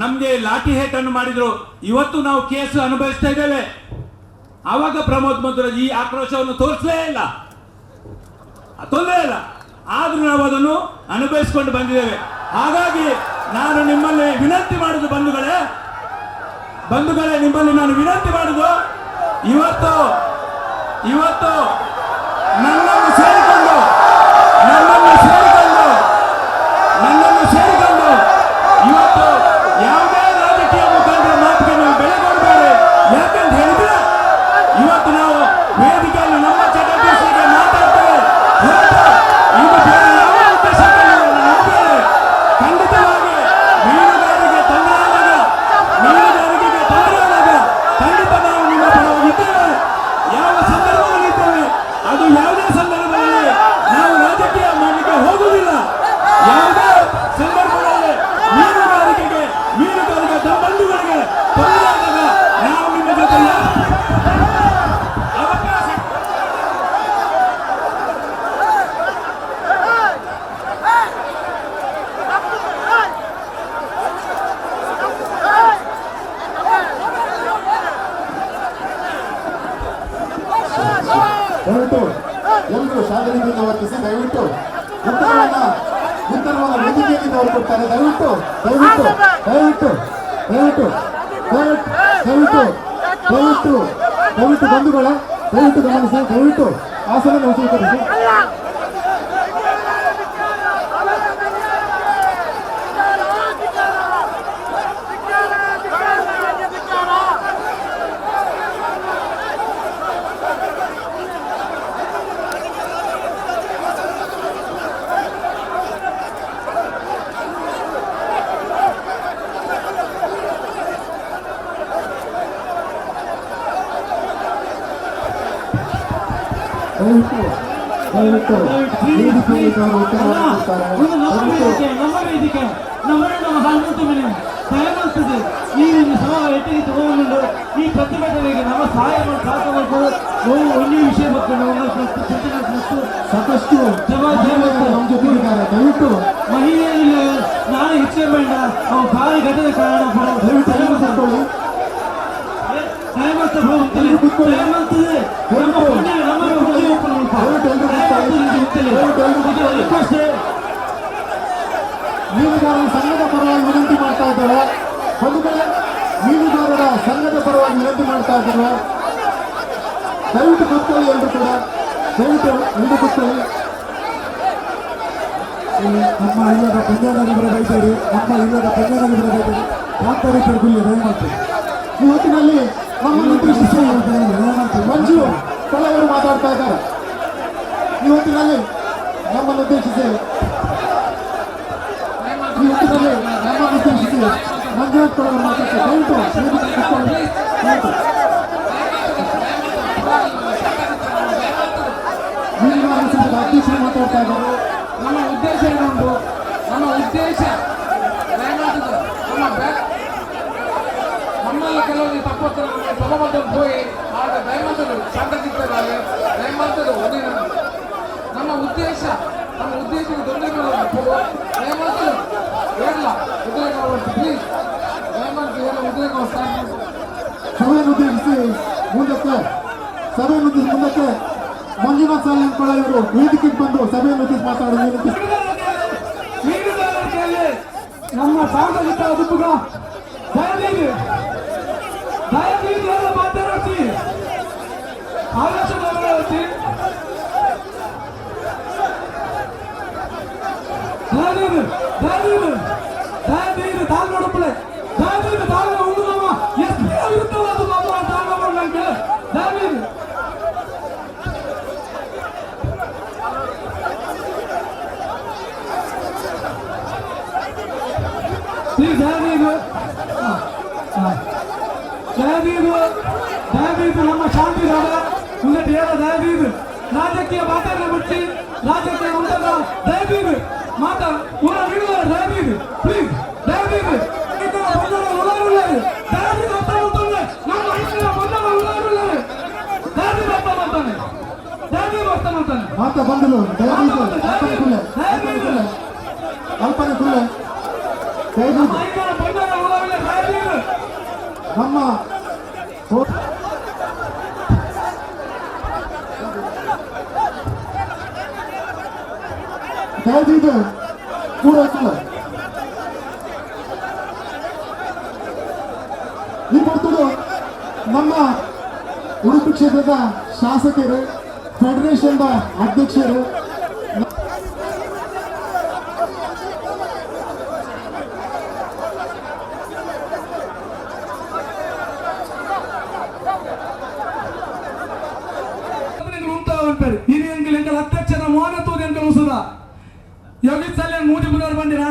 ನಮ್ಗೆ ಲಾಠಿ ಹೇಟನ್ನು ಮಾಡಿದ್ರು. ಇವತ್ತು ನಾವು ಕೇಸು ಅನುಭವಿಸ್ತಾ ಇದ್ದೇವೆ. ಆವಾಗ ಪ್ರಮೋದ್ ಮಧ್ವರಾಜ್ ಈ ಆಕ್ರೋಶವನ್ನು ತೋರಿಸಲೇ ಇಲ್ಲ, ತೊಂದರೆ ಇಲ್ಲ. ಆದ್ರೂ ನಾವು ಅದನ್ನು ಅನುಭವಿಸಿಕೊಂಡು ಬಂದಿದ್ದೇವೆ. ಹಾಗಾಗಿ ನಾನು ನಿಮ್ಮಲ್ಲಿ ವಿನಂತಿ ಮಾಡುದು ಬಂಧುಗಳೇ, ನಿಮ್ಮಲ್ಲಿ ನಾನು ವಿನಂತಿ ಮಾಡುದು, ಇವತ್ತು ನನ್ನನ್ನು ಸೇರಿಕೊಂಡು ಇವತ್ತು ಯಾವುದೇ ರಾಜಕೀಯ ಮುಖಂಡರ ಮಾತಿಗೆ ನೀವು ಬೆಲೆ ಕೊಡಬೇಡಿ. ಯಾಕಂತ ಹೇಳಿದ್ರೆ ಇವತ್ತು ನಾವು ವೇದಿಕೆಯಲ್ಲಿ ನಮ್ಮ ಚಟುವಟಿಕೆಗೆ ಮಾತಾಡ್ತೇವೆ. ಇದು ಬೇರೆ ಯಾವ ಉದ್ದೇಶಕ್ಕೆ ನೋಡ್ತೇವೆ. ಖಂಡಿತವಾಗಿ ಮೀನುಗಾರಿಕೆ ತೊಂದರೆ ಆದಾಗ ಖಂಡಿತ ನಾವು ನಿಮ್ಮ ಪರವಾಗಿದ್ದೇವೆ. ಯಾವ ಸಂದರ್ಭದಲ್ಲಿ ಇದ್ದೇವೆ, ಅದು ಯಾವುದೇ ಸಂದರ್ಭದಲ್ಲಿ ನಾವು ರಾಜಕೀಯ ಮಾಡಲಿಕ್ಕೆ ಹೋಗುವುದಿಲ್ಲ. ಯಾವುದೇ ಸಂದರ್ಭದಲ್ಲಿ ಮೀನುಗಾರಿಕೆ ಬಂಧುಗಳಿಗೆ ತೊಂದರೆ ಆದಾಗ ನಾವು ನಿಮ್ಮ ಜೊತೆ ಅವಕಾಶ ದಯವಿಟ್ಟು ಎಲ್ಲರೂ ಶಾಂತಿಯಿಂದ ವರ್ತಿಸಿ. ದಯವಿಟ್ಟು ಉತ್ತರವನ್ನು ವೇದಿಕೆಯಲ್ಲಿ ಅವರು ಕೊಡ್ತಾರೆ. ದಯವಿಟ್ಟು ಬಂಧುಗಳ ದಯವಿಟ್ಟು ಗಮನಿಸಿ. ದಯವಿಟ್ಟು ಆಸನ ಸ್ವೀಕರಿಸಿ. ನಮ್ಮ ವೇದಿಕೆ ನಮ್ಮ ದಯಮಾಡ್ತದೆ ಈ ಸಭಾ ಎಟ್ಟಿಗೆ ತಗೊಂಡು ಈ ಪ್ರತಿಭಟನೆಗೆ ನಮ್ಮ ಸಹಾಯಗಳು ಸಾಕಬೇಕು. ಒಂದೇ ವಿಷಯ ಮತ್ತು ಸಾಕಷ್ಟು ನಮ್ಮ ಜೊತೆ ಇದ್ದಾರೆ. ದಯವಿಟ್ಟು ಮಹಿಳೆಯರಿಗೆ ನಾನು ಹೆಚ್ಚೆ ಬೇಡ ಅವು ಭಾರಿ ಘಟನೆ ಕಾರಣ ದಯವಿಟ್ಟು ಮೀನುಗಾರರ ಸಂಘದ ಪರವಾಗಿ ವಿನಂತಿ ಮಾಡ್ತಾ ಇದ್ದೇವೆ. ಬಂಧುಗಳೇ, ಮೀನುಗಾರರ ಸಂಘದ ಪರವಾಗಿ ವಿನಂತಿ ಮಾಡ್ತಾ ಇದ್ದೇವೆ. ದಯವಿಟ್ಟು ಕೂತ್ಕೊಳ್ಳಿ. ಎಲ್ಲರೂ ಕೂಡ ದಯವಿಟ್ಟು ಎಲ್ಲರೂ ಕೂತ್ಕೊಳ್ಳಿ. ನಮ್ಮ ಇಲ್ಲದ ಪಂಜಾನಗರ ಬೈತಾರೆ, ಮಾತಾಡಿಕೊಳ್ಳಿ ದಯಮಾಡ್ತೀವಿ. ಇವತ್ತಿನಲ್ಲಿ ನಮ್ಮನ್ನು ಉದ್ದೇಶಿಸಿ ಮಂಜು ಕೆಲವರು ಮಾತಾಡ್ತಾ ಇದ್ದಾರೆ. ಇವತ್ತಿನಲ್ಲಿ ನಮ್ಮನ್ನು ಉದ್ದೇಶಿಸಿ ಮಂಜುನಾಥ್ ಕೊಡವರು ಮಾತಾಡ್ತಾರೆ. ದಯವಿಟ್ಟು ಮೀನುಗಾರರ ಸಂಘದ ಅಧ್ಯಕ್ಷರು ಮಾತಾಡ್ತಾ ಇದ್ದಾರೆ. ನಮ್ಮ ಉದ್ದೇಶ ಏನುಂಟು, ನಮ್ಮ ಉದ್ದೇಶ ನಮ್ಮಲ್ಲಿ ಕೆಲವೊಂದು ತಪ್ಪತ್ತು ಸಭಾಬದ್ಧ ಹೋಗಿ ಆಗ ದಯಮಾಡ್ತದೆ ಶಾಂತಚಿತ್ತರಾಗಿ ದಯಮಾಡ್ತದೆ ಒಂದೇ ನಮ್ಮ ಉದ್ದೇಶಕ್ಕೆ ತೊಂದರೆ ದಯಮಾಡ್ತದೆ ಹೇಳಲ್ಲ ಉದ್ರೇಕ ಪ್ಲೀಸ್ ದಯಮಾಡ್ತೀವಿ ಎಲ್ಲ ಉದ್ರೇಕ ಸಭೆಯನ್ನು ಉದ್ದೇಶಿಸಿ ಮುಂದಕ್ಕೆ ಮಂಜುನಾಥ್ ಸಾಲಿಂಪಳ ಇವರು ವೇದಿಕೆಗೆ ಬಂದು ಸಭೆಯನ್ನು ಉದ್ದೇಶಿಸಿ ಮಾತಾಡೋದು. ನಮ್ಮ ಸಾರ್ವಜನಿಕ ಅದುಪುಗ ದಯವಿಟ್ಟು ಎಲ್ಲ ಮಾತಾಡ್ತಿ ಆಲೋಚನೆ ದಯವಿಟ್ಟು ತಾಲ್ ನೋಡಪ್ಪಳೆ ದಯವಿಟ್ಟು ತಾಲ್ ಒಂದು ನಮ್ಮ ಎಷ್ಟು ಇರುತ್ತಲ್ಲ ಅದು ನಮ್ಮ ತಾಲ್ ನೋಡಂಗೆ ದಯವಿಟ್ಟು ದಯವಿಟ್ಟು ನಮ್ಮ ಶಾಂತಿ ಮುಂದೆ ದಯವಿಟ್ಟು ರಾಜಕೀಯ ಮಾತಾಡ ಬಿಟ್ಟು ರಾಜಕೀಯ ಉಂಟಲ್ಲ ದಯವಿಟ್ಟು ಮಾತಾ ದಯವಿಟ್ಟು ಪ್ಲೀಸ್ ದಯವಿಟ್ಟು ಮಾತಾ ಬಂದಲು ಅಲ್ಪನೆ ಕುಳ್ಳೆ ನಮ್ಮ ದಯವಿಟ್ಟು ಪೂರೈಸಲ್ಲ ಈ ಕೊಡ್ತುಡು ನಮ್ಮ ಉಡುಪಿ ಕ್ಷೇತ್ರದ ಶಾಸಕರು ಫೆಡರೇಷನ್ ಅಧ್ಯಕ್ಷರು ಉಂಟಾಗುಂಟಾరు ಹಿರಿಯಂಗಿಲ್ ಎಂಗಲ್ ಅಧ್ಯಕ್ಷರ ಮೌನ